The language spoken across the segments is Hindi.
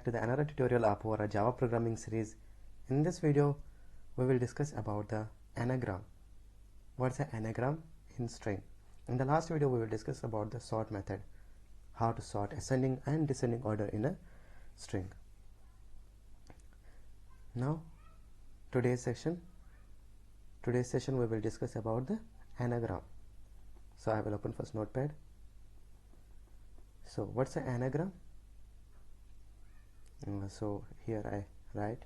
back to the another tutorial of our Java programming series. In this video, we will discuss about the anagram. What's an anagram in string? In the last video, we will discuss about the sort method, how to sort ascending and descending order in a string. Now, today's session we will discuss about the anagram. So I will open first Notepad. So what's an anagram? So here I write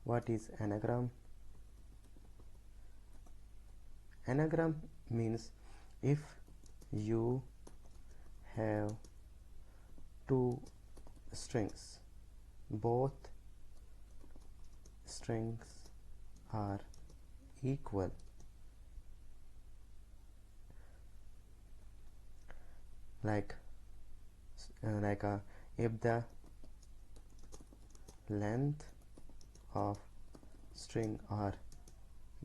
what is anagram. Anagram means if you have two strings, both strings are equal, if the length of string are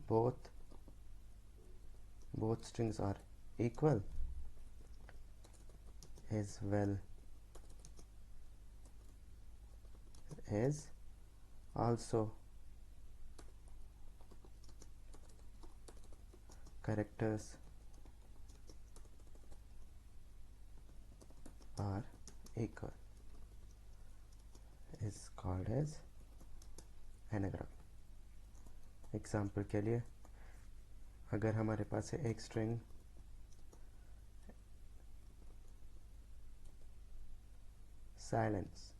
both strings are equal, as well as also characters are equal, is called as anagram. Example के लिए अगर हमारे पास है एक स्ट्रिंग साइलेंस,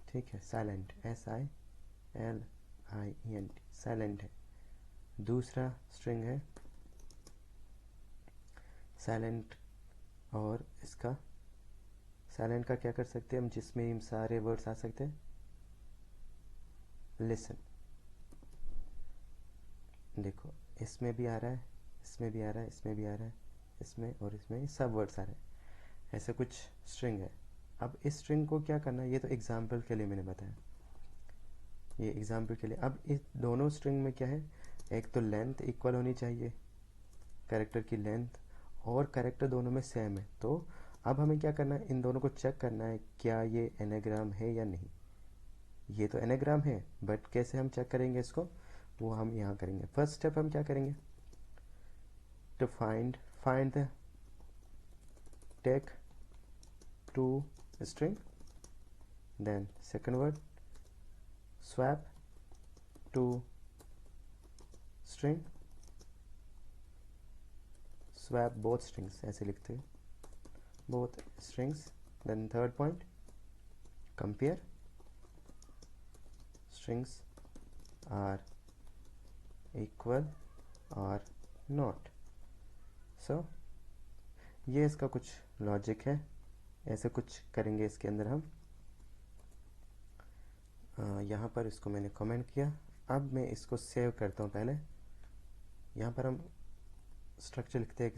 ठीक है, साइलेंट SILENT साइलेंट है। दूसरा स्ट्रिंग है साइलेंट, और इसका साइलेंट का क्या कर सकते हैं हम, जिसमें हम सारे वर्ड्स आ सकते हैं, लिसन। देखो इसमें भी आ रहा है, इसमें भी आ रहा है, इसमें भी आ रहा है, इसमें और इसमें सब वर्ड्स आ रहे हैं, ऐसे कुछ स्ट्रिंग है। अब इस स्ट्रिंग को क्या करना है, ये तो एग्जाम्पल के लिए मैंने बताया, ये एग्जाम्पल के लिए। अब इस दोनों स्ट्रिंग में क्या है, एक तो लेंथ इक्वल होनी चाहिए, कैरेक्टर की लेंथ, और कैरेक्टर दोनों में सेम है। तो अब हमें क्या करना है, इन दोनों को चेक करना है क्या ये एनाग्राम है या नहीं। ये तो एनाग्राम है, बट कैसे हम चेक करेंगे इसको, वो हम यहाँ करेंगे। फर्स्ट स्टेप हम क्या करेंगे, to find the take to string, then second word swap to string, swap both strings, ऐसे लिखते हैं, both strings. Then third point compare strings are equal or not. So ये इसका कुछ लॉजिक है, ऐसे कुछ करेंगे इसके अंदर हम। यहाँ पर इसको मैंने कमेंट किया। अब मैं इसको सेव करता हूँ। पहले यहाँ पर हम स्ट्रक्चर लिखते हैं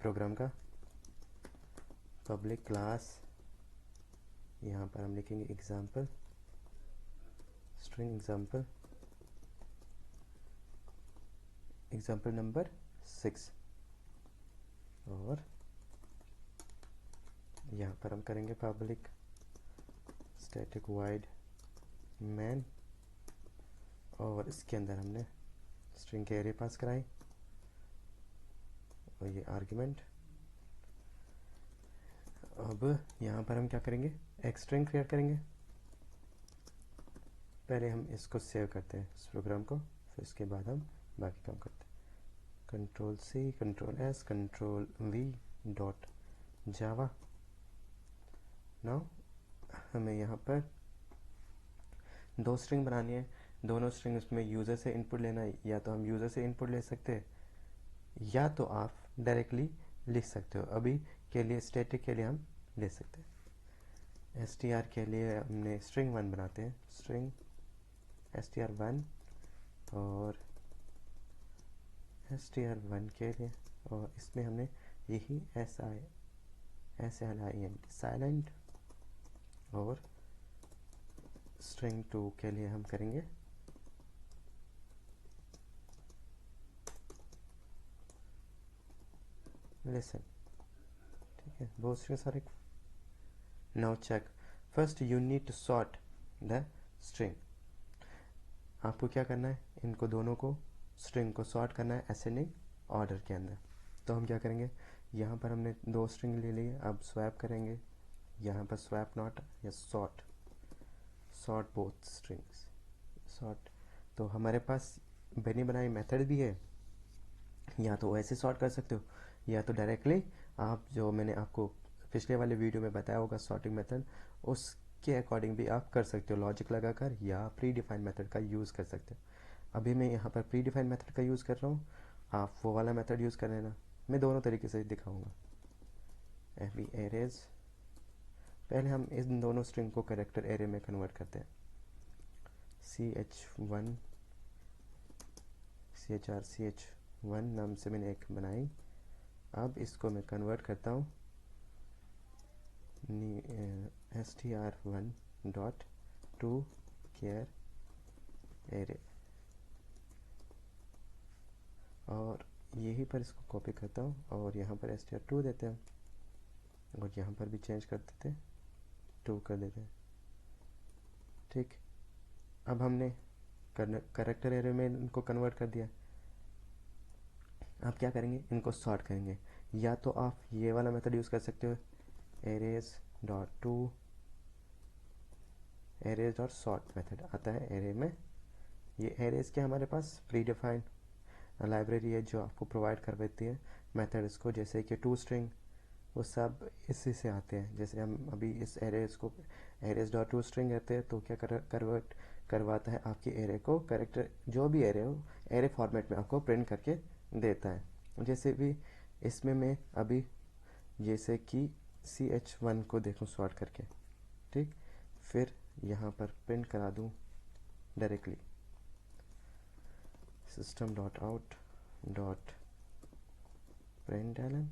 प्रोग्राम का, पब्लिक क्लास, यहाँ पर हम लिखेंगे एग्जाम्पल, स्ट्रिंग एग्जाम्पल नंबर 6, और यहाँ पर हम करेंगे पब्लिक स्टैटिक वाइड मैन, और इसके अंदर हमने स्ट्रिंग के एरे पास कराई और ये आर्ग्यूमेंट। अब यहाँ पर हम क्या करेंगे, एक स्ट्रिंग क्रिएट करेंगे। पहले हम इसको सेव करते हैं इस प्रोग्राम को, फिर इसके बाद हम बाकी काम करते हैं। Ctrl+C, Ctrl+S, Ctrl+V डॉट जावा। नाउ हमें यहाँ पर दो स्ट्रिंग बनानी है, दोनों स्ट्रिंग उसमें यूज़र से इनपुट लेना है। या तो हम यूज़र से इनपुट ले सकते हैं, या तो आप डायरेक्टली लिख सकते हो। अभी के लिए स्टैटिक के लिए हम ले सकते हैं। str के लिए हमने स्ट्रिंग 1 बनाते हैं, स्ट्रिंग str1, और str1 के लिए, और इसमें हमने यही SILENT साइलेंट, और स्ट्रिंग 2 के लिए हम करेंगे लिसन। है, वो स्ट्रिंग सारे। Now check, first you need to sort the string. आपको क्या करना है, इनको दोनों को स्ट्रिंग को सॉर्ट करना है असेंडिंग ऑर्डर के अंदर। तो हम क्या करेंगे, यहाँ पर हमने दो स्ट्रिंग ले लिए, अब स्वैप करेंगे, यहाँ पर स्वैप नॉट या sort, sort both strings, sort. तो हमारे पास बनी बनाई मेथड भी है, या तो ऐसे सॉर्ट कर सकते हो, या तो डायरेक्टली आप जो मैंने आपको पिछले वाले वीडियो में बताया होगा सॉर्टिंग मेथड, उसके अकॉर्डिंग भी आप कर सकते हो लॉजिक लगाकर, या प्री डिफाइंड मेथड का यूज़ कर सकते हो। अभी मैं यहाँ पर प्री डिफाइंड मेथड का यूज़ कर रहा हूँ, आप वो वाला मेथड यूज़ कर लेना। मैं दोनों तरीके से दिखाऊंगा। अभी एरेज, पहले हम इन दोनों स्ट्रिंग को कैरेक्टर एरे में कन्वर्ट करते हैं। CH1 CHR नाम से मैंने एक बनाई। अब इसको मैं कन्वर्ट करता हूँ str1 dot to care array, और यहीं पर इसको कॉपी करता हूँ और यहाँ पर str2 देते हैं, और यहाँ पर भी चेंज कर देते हैं, 2 कर देते हैं। ठीक, अब हमने कैरेक्टर एरे में इनको कन्वर्ट कर दिया। अब क्या करेंगे, इनको सॉर्ट करेंगे। या तो आप ये वाला मेथड यूज़ कर सकते हो, arrays dot to arrays dot sort method आता है एरे में। ये एरेज के हमारे पास प्री डिफाइंड लाइब्रेरी है जो आपको प्रोवाइड कर देती है मेथड्स को, जैसे कि टू स्ट्रिंग, वो सब इसी से आते हैं। जैसे हम अभी इस एरेज को एरेज डॉट टू स्ट्रिंग कहते हैं, तो क्या कन्वर्ट करवाता है आपकी एरे को, कैरेक्टर जो भी एरे हो एरे फॉर्मेट में आपको प्रिंट करके देता है। जैसे भी इसमें मैं अभी जैसे कि CH1 को देखूँ सॉर्ट करके, ठीक, फिर यहाँ पर प्रिंट करा दूँ directly system dot out dot println,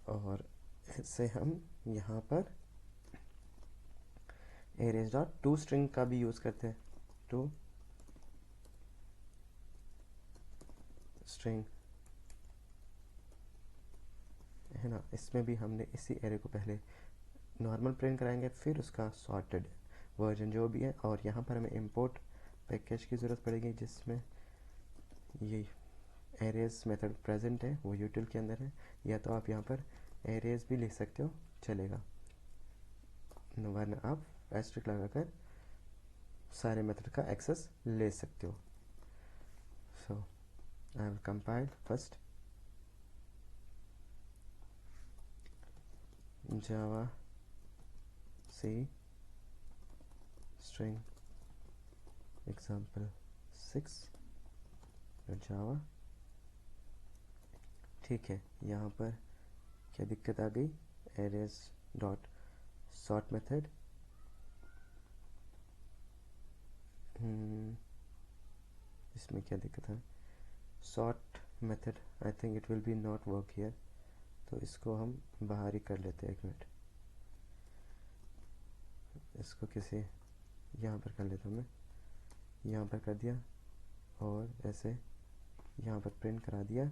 और इससे हम यहाँ पर एरेज डॉट टू स्ट्रिंग का भी यूज़ करते हैं, टू स्ट्रिंग है ना। इसमें भी हमने इसी एरे को पहले नॉर्मल प्रिंट कराएंगे, फिर उसका सॉर्टेड वर्जन जो भी है, और यहाँ पर हमें इंपोर्ट पैकेज की ज़रूरत पड़ेगी जिसमें ये एरेज मेथड प्रेजेंट है, वो यूटिल के अंदर है। या तो आप यहाँ पर एरेज भी लिख सकते हो, चलेगा, वरना आप एस्ट्रिक लगाकर सारे मेथड का एक्सेस ले सकते हो। So I will compile first Java C string example 6 Java. ठीक है, यहाँ पर क्या दिक्कत आ गई, एरेज डॉट सॉर्ट मेथड, इसमें क्या दिक्कत है, sort method I think it will be not work here, तो इसको हम बाहर ही कर लेते हैं। एक मिनट, इसको किसी यहाँ पर कर लेता हूँ मैं, यहाँ पर कर दिया, और ऐसे यहाँ पर प्रिंट करा दिया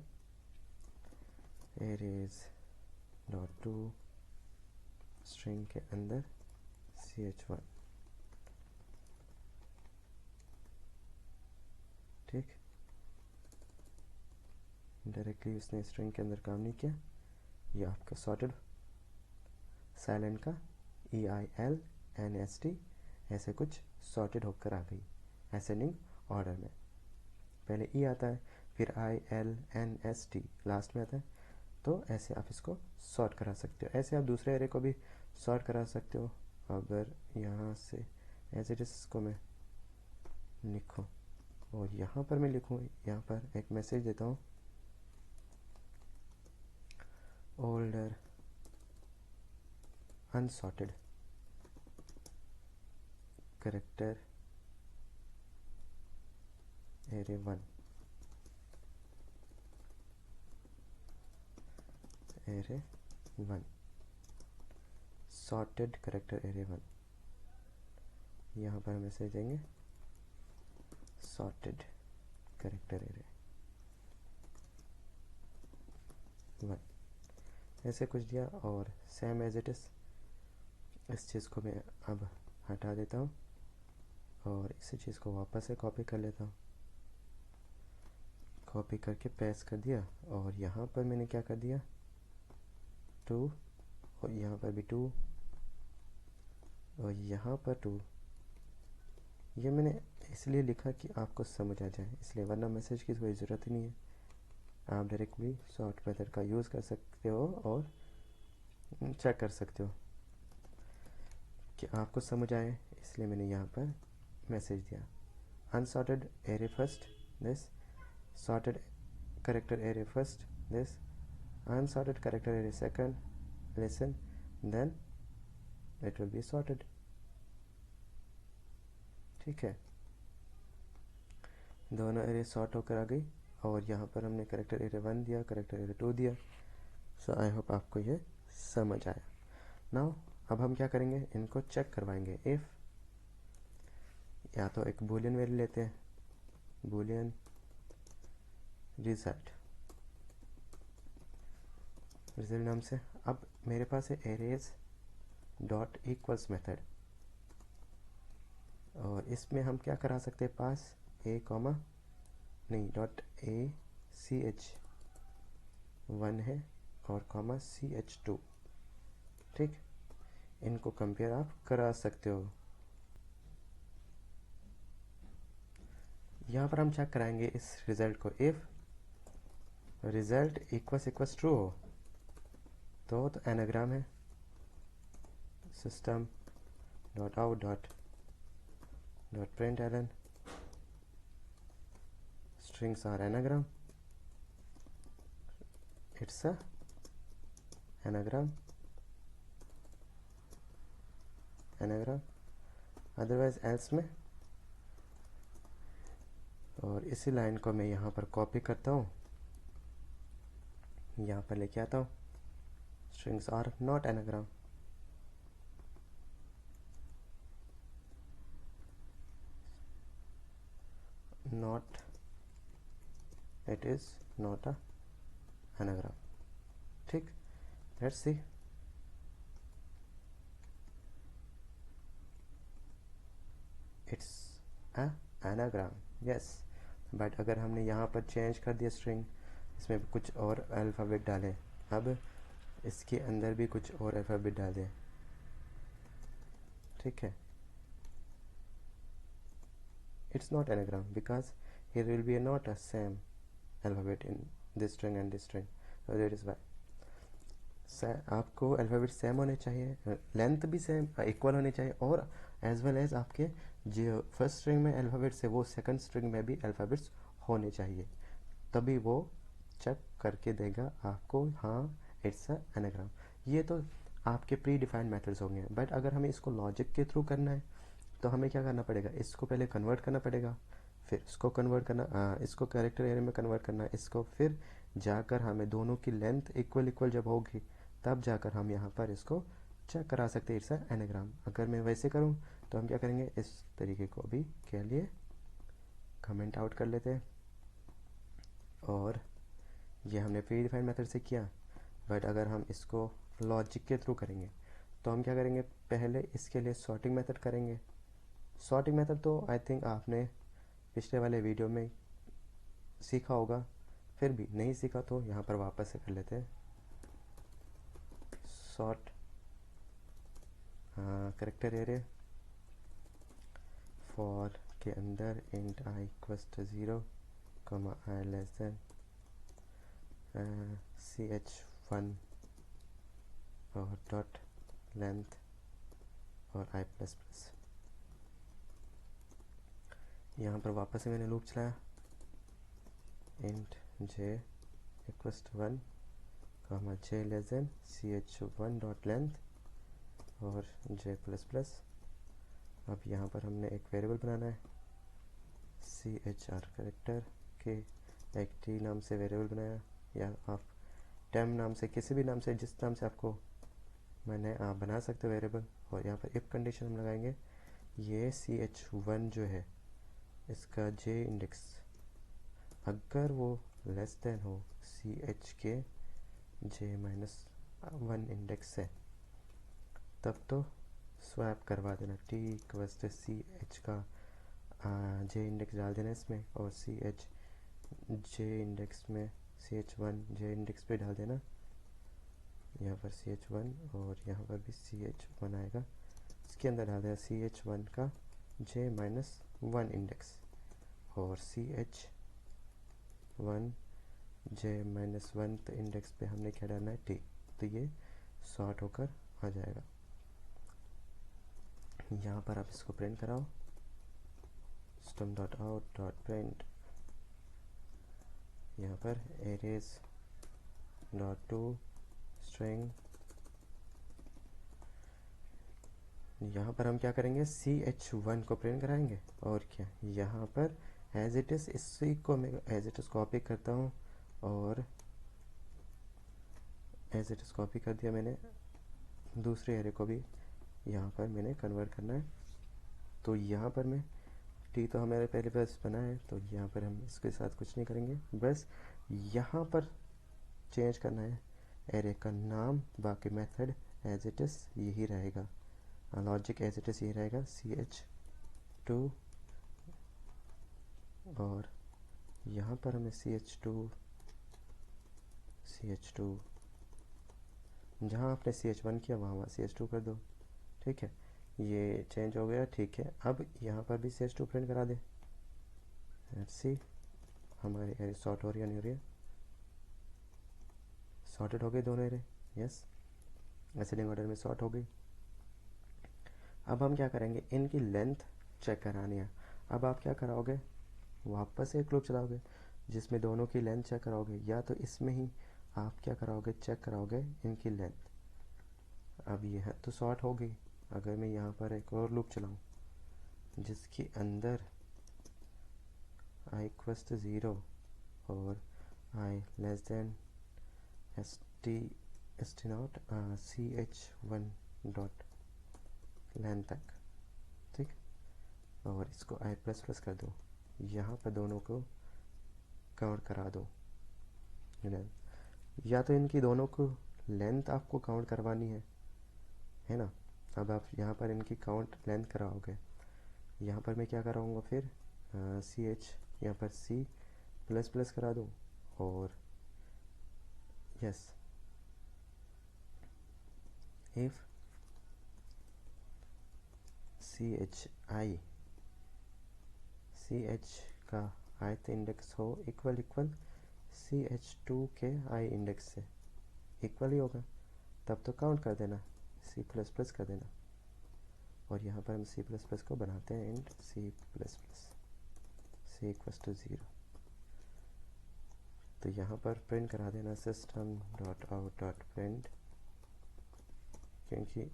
एरेज डॉट टू स्ट्रिंग के अंदर CH1। ठीक, डायरेक्टली उसने स्ट्रिंग के अंदर काम नहीं किया, ये आपका सॉर्टेड साइलेंट का EILNST ऐसे कुछ सॉर्टेड होकर आ गई असेंडिंग ऑर्डर में। पहले E आता है, फिर ILNST लास्ट में आता है, तो ऐसे आप इसको सॉर्ट करा सकते हो। ऐसे आप दूसरे एरे को भी सॉर्ट करा सकते हो। अगर यहाँ से एज इट इज इसको मैं लिखूँ, और यहाँ पर मैं लिखूँ, यहाँ पर एक मैसेज देता हूँ, older unsorted character array 1, array 1 sorted character array 1, यहाँ पर मैसेज देंगे सॉर्टेड कैरेक्टर एरे। 1 ऐसे कुछ दिया, और सेम एज इट इज़ इस चीज़ को मैं अब हटा देता हूँ और इसी चीज़ को वापस से कॉपी कर लेता हूँ। कॉपी करके पेस्ट कर दिया, और यहाँ पर मैंने क्या कर दिया 2, और यहाँ पर भी 2, और यहाँ पर 2। ये मैंने इसलिए लिखा कि आपको समझ आ जाए, इसलिए, वरना मैसेज की कोई ज़रूरत ही नहीं है। आप डायरेक्टली सॉर्ट मेथड का यूज़ कर सकते हो और चेक कर सकते हो कि आपको समझ आए, इसलिए मैंने यहाँ पर मैसेज दिया। Unsorted array first this, sorted character array first this, unsorted character array second, listen, then it will be sorted। ठीक है, दोनों एरे सॉर्ट होकर आ गई, और यहाँ पर हमने करेक्टर एरे 1 दिया, करेक्टर एरे 2 दिया। सो आई होप आपको ये समझ आया। नाउ अब हम क्या करेंगे, इनको चेक करवाएंगे। इफ़, या तो एक बूलियन वैल्यू लेते हैं, बूलियन रिजल्ट नाम से। अब मेरे पास है एरेज डॉट इक्वल्स मेथड, और इसमें हम क्या करा सकते हैं, पास ए कॉमा नहीं डॉट ए सी एच 1 है और कॉमा सी एच 2। ठीक, इनको कंपेयर आप करा सकते हो। यहाँ पर हम चेक कराएंगे इस रिजल्ट को। इफ़ रिजल्ट इक्वल्स ट्रू हो तो एनाग्राम है, system dot out dot print ln strings are anagram, it's a anagram, otherwise else में। और इसी लाइन को मैं यहाँ पर कॉपी करता हूँ, यहाँ पर लेके आता हूँ, strings are not anagram, not, it is not a anagram। ठीक, let's see। it's a anagram, yes, but अगर हमने यहाँ पर चेंज कर दिया स्ट्रिंग, इसमें कुछ और अल्फ़ाबेट डालें, अब इसके अंदर भी कुछ और अल्फ़ाबेट डालें, ठीक है, it's not anagram because here will be not a same alphabet in this string and this string, so that is why आपको अल्फ़ाबेट सेम होने चाहिए, लेंथ भी सेम इक्वल होनी चाहिए, और एज वेल एज आपके जो फर्स्ट स्ट्रिंग में अल्फ़ाबेट्स है वो सेकंड स्ट्रिंग में भी अल्फ़ाबेट्स होने चाहिए, तभी वो चेक करके देगा आपको हाँ इट्स अ एनाग्राम। ये तो आपके प्री डिफाइंड मेथड्स होंगे, बट अगर हमें इसको लॉजिक के थ्रू करना है तो हमें क्या करना पड़ेगा, इसको पहले कन्वर्ट करना पड़ेगा, फिर इसको कन्वर्ट करना, इसको कैरेक्टर एरे में कन्वर्ट करना, इसको फिर जाकर हमें दोनों की लेंथ इक्वल जब होगी तब जाकर हम यहाँ पर इसको चेक करा सकते हैं इट्स अ एनाग्राम। अगर मैं वैसे करूँ तो हम क्या करेंगे, इस तरीके को अभी के लिए कमेंट आउट कर लेते हैं, और ये हमने प्री डिफाइंड मेथड से किया, बट अगर हम इसको लॉजिक के थ्रू करेंगे तो हम क्या करेंगे, पहले इसके लिए सॉर्टिंग मेथड करेंगे। सॉर्टिंग मेथड तो आई थिंक आपने पिछले वाले वीडियो में सीखा होगा, फिर भी नहीं सीखा तो यहाँ पर वापस से कर लेते हैं। सॉर्ट करेक्टर एरे फॉर के अंदर int i equals to 0 comma i less than ch1 और डॉट लेंथ और i प्लस प्लस। यहाँ पर वापस से मैंने लूप चलाया, int j equals to 1 comma j less than ch1 dot length और j प्लस प्लस। अब यहाँ पर हमने एक वेरिएबल बनाना है, chr करेक्टर के एक t नाम से वेरिएबल बनाया, या आप टेम नाम से किसी भी नाम से जिस नाम से आपको मैंने आप बना सकते हो वेरिएबल। और यहाँ पर इफ कंडीशन हम लगाएंगे, ये ch1 जो है इसका j इंडेक्स अगर वो लेस देन हो ch के j-1 इंडेक्स से, तब तो स्वैप करवा देना। t equals to C H का j इंडेक्स डाल देना इसमें, और सी एच j इंडेक्स में ch1 j इंडेक्स पे डाल देना, यहाँ पर ch1 और यहाँ पर भी ch1 आएगा, इसके अंदर डाल देना ch1 का j-1 इंडेक्स, और ch1 j-1 इंडेक्स पे हमने क्या डालना है, t, तो ये सॉर्ट होकर आ जाएगा। यहाँ पर आप इसको प्रिंट कराओ, system.out.print, यहाँ पर arrays.toString, यहाँ पर हम क्या करेंगे, ch1 को प्रिंट कराएंगे, और क्या यहाँ पर एज इट इज़, इसी को मैं एज इट इज़ कॉपी करता हूँ, और एज इट इज़ कॉपी कर दिया मैंने, दूसरे एरे को भी यहाँ पर मैंने कन्वर्ट करना है। तो यहाँ पर मैं टी तो हमारे पहले पास बना है, तो यहाँ पर हम इसके साथ कुछ नहीं करेंगे, बस यहाँ पर चेंज करना है एरे का नाम, बाकी मेथड एज इट इज़ यही रहेगा, लॉजिक एज इट इज़ यही रहेगा, ch2, और यहाँ पर हमें ch2 जहाँ आपने ch1 किया वहाँ ch2 कर दो, ठीक है, ये चेंज हो गया, ठीक है। अब यहाँ पर भी ch2 प्रिंट करा दे, लेट्स सी हमारे एरे सॉर्ट हो रही है, नहीं हो रही है, सॉर्टेड हो गए दोनों एरे, यस, असेंडिंग ऑर्डर में सॉर्ट हो गई। अब हम क्या करेंगे, इनकी लेंथ चेक करानी है। अब आप क्या कराओगे, वापस एक लूप चलाओगे जिसमें दोनों की लेंथ चेक कराओगे, या तो इसमें ही आप क्या कराओगे, चेक कराओगे इनकी लेंथ। अब यह तो सॉर्ट हो गई, अगर मैं यहाँ पर एक और लूप चलाऊँ जिसके अंदर i इक्वल्स टू 0 और i less than st not ch1 dot length तक, ठीक, और इसको i प्लस प्लस कर दो, यहाँ पर दोनों को काउंट करा दो, या तो इनकी दोनों को लेंथ आपको काउंट करवानी है ना। अब आप यहाँ पर इनकी काउंट लेंथ कराओगे, यहाँ पर मैं क्या कराऊँगा फिर, सी एच यहाँ पर सी प्लस प्लस करा दो, और यस इफ सी एच का ith इंडेक्स हो इक्वल ch2 के i इंडेक्स से इक्वल ही होगा, तब तो काउंट कर देना, c प्लस प्लस कर देना, और यहाँ पर हम c प्लस प्लस को बनाते हैं int c plus plus c equals to 0, तो यहाँ पर प्रिंट करा देना system.out.print, क्योंकि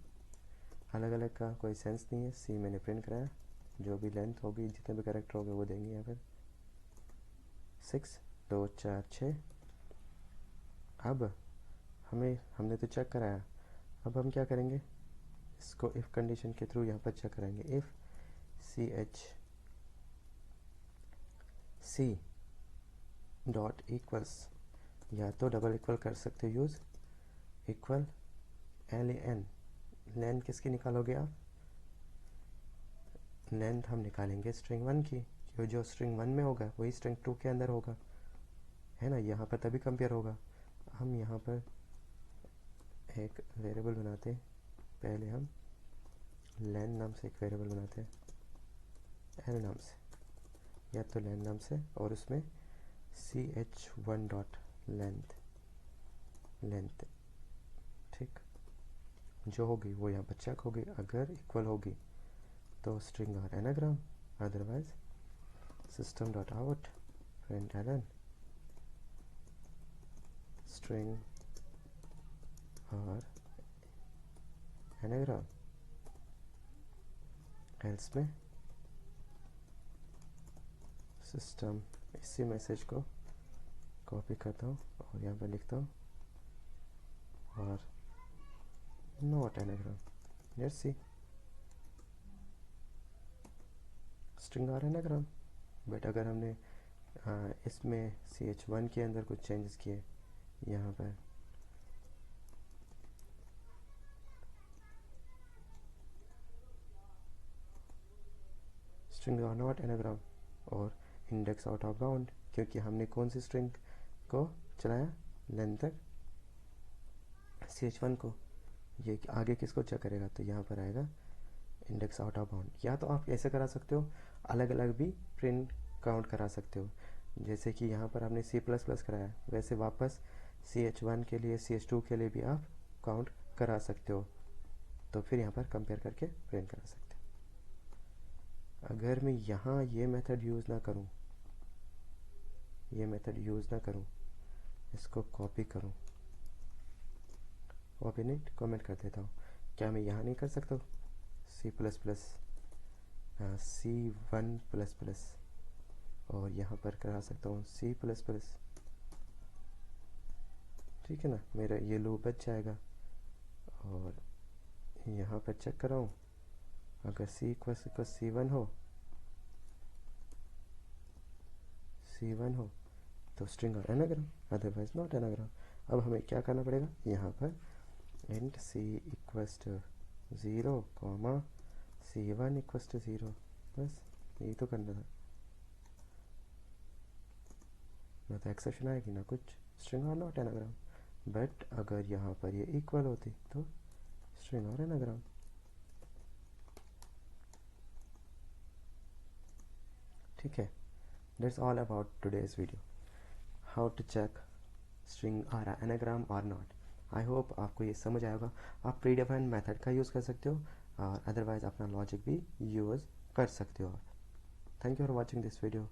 अलग अलग का कोई सेंस नहीं है, c मैंने प्रिंट कराया, जो भी लेंथ होगी जितने भी कैरेक्टर होंगे वो देंगे यहाँ पर 6 2 4 6। अब हमने तो चेक कराया, अब हम क्या करेंगे, इसको इफ़ कंडीशन के थ्रू यहाँ पर चेक करेंगे, if ch c dot equals, या तो डबल इक्वल कर सकते हो यूज़, इक्वल len, लेंथ किसकी निकालोगे आप, लेंथ हम निकालेंगे स्ट्रिंग 1 की, क्यों जो स्ट्रिंग 1 में होगा वही स्ट्रिंग 2 के अंदर होगा, है ना, यहाँ पर तभी कंपेयर होगा। हम यहाँ पर एक वेरिएबल बनाते हैं, पहले हम लेन नाम से एक वेरिएबल बनाते हैं, एल नाम से, या तो लेन नाम से, और उसमें ch1 डॉट लेंथ, ठीक, जो होगी वो यहाँ पर चेक होगी, अगर इक्वल होगी तो स्ट्रिंग और anagram, otherwise system dot out print ln string और एनाग्राम, एल्स में सिस्टम, इसी मैसेज को कॉपी करता हूँ और यहाँ पर लिखता हूँ, और not anagram, let's see string और एनाग्राम। बट अगर हमने इसमें ch1 के अंदर कुछ चेंजेस किए, यहाँ पर स्ट्रिंग आर नॉट एनाग्राम, और इंडेक्स आउट ऑफ बाउंड क्योंकि हमने कौन सी स्ट्रिंग को चलाया, लेंथ तक ch1 को, ये आगे किसको चेक करेगा, तो यहाँ पर आएगा इंडेक्स आउट ऑफ बाउंड। या तो आप ऐसे करा सकते हो, अलग अलग भी प्रिंट काउंट करा सकते हो, जैसे कि यहाँ पर आपने C++ कराया, वैसे वापस ch1 के लिए ch2 के लिए भी आप काउंट करा सकते हो, तो फिर यहाँ पर कंपेयर करके प्रिंट करा सकते हो। अगर मैं यहाँ ये मेथड यूज़ ना करूँ, इसको कॉपी करूँ, कॉपी नहीं कमेंट कर देता हूँ, क्या मैं यहाँ नहीं कर सकता हूँ C1++, और यहाँ पर करा सकता हूँ C++, ठीक है ना, मेरा ये लूप बच जाएगा। और यहाँ पर चेक कराऊँ, अगर C1 हो तो स्ट्रिंग और एनाग्राम, अदरवाइज नॉट एनाग्राम। अब हमें क्या करना पड़ेगा, यहाँ पर इंट C = 0, C1 = 0, बस यही तो करना था, ना तो एक्सेप्शन आएगी ना कुछ, स्ट्रिंग और नॉट एनाग्राम। बट अगर यहाँ पर ये इक्वल होती तो स्ट्रिंग और एनाग्राम। ठीक है, that's all about today's video, how to check string or anagram or not। I hope आपको ये समझ आएगा। आप प्रीडिफाइंड मेथड का यूज़ कर सकते हो, और अदरवाइज अपना लॉजिक भी यूज़ कर सकते हो आप। Thank you for watching this video.